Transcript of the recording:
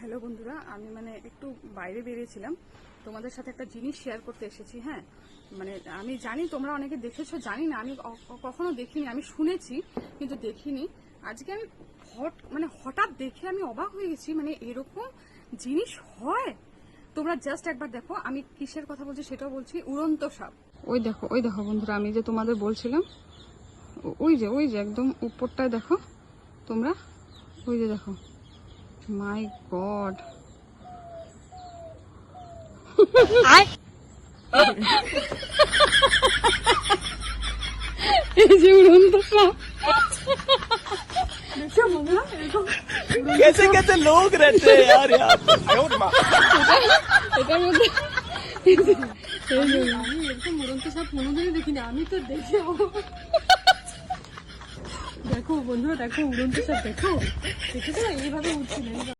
Hello বন্ধুরা, আমি একটু বাইরে বেরিয়েছিলাম, তোমাদের সাথে একটা জিনিস শেয়ার করতে এসেছি। হ্যাঁ, আমি জানি তোমরা অনেকে দেখেছো, জানি না, আমি কখনো দেখিনি, আমি শুনেছি কিন্তু দেখিনি। আজকে আমি হঠাৎ দেখে আমি অবাক হয়ে গেছি, এরকম জিনিস হয়। তোমরা জাস্ট একবার দেখো, আমি কিসের কথা বলছি সেটাও বলছি। উড়ন্ত সাপ। ওই দেখো বন্ধুরা, আমি যে তোমাদের বলছিলাম, ওই যে একদম উপরটায় দেখো তোমরা, ওই যে দেখো। মাই গড, এই যে উড়ন্ত সাপ। कैसे कैसे लोग रहते हैं यार यहाँ पे। এটার মধ্যে আমি এরকম উড়ন্ত সাপ কোনোদিনই দেখিনি। আমি তো দেখে দেখো বন্ধুরা, দেখো উড়ন্ত সাপ, দেখো এইভাবে উঠছিল।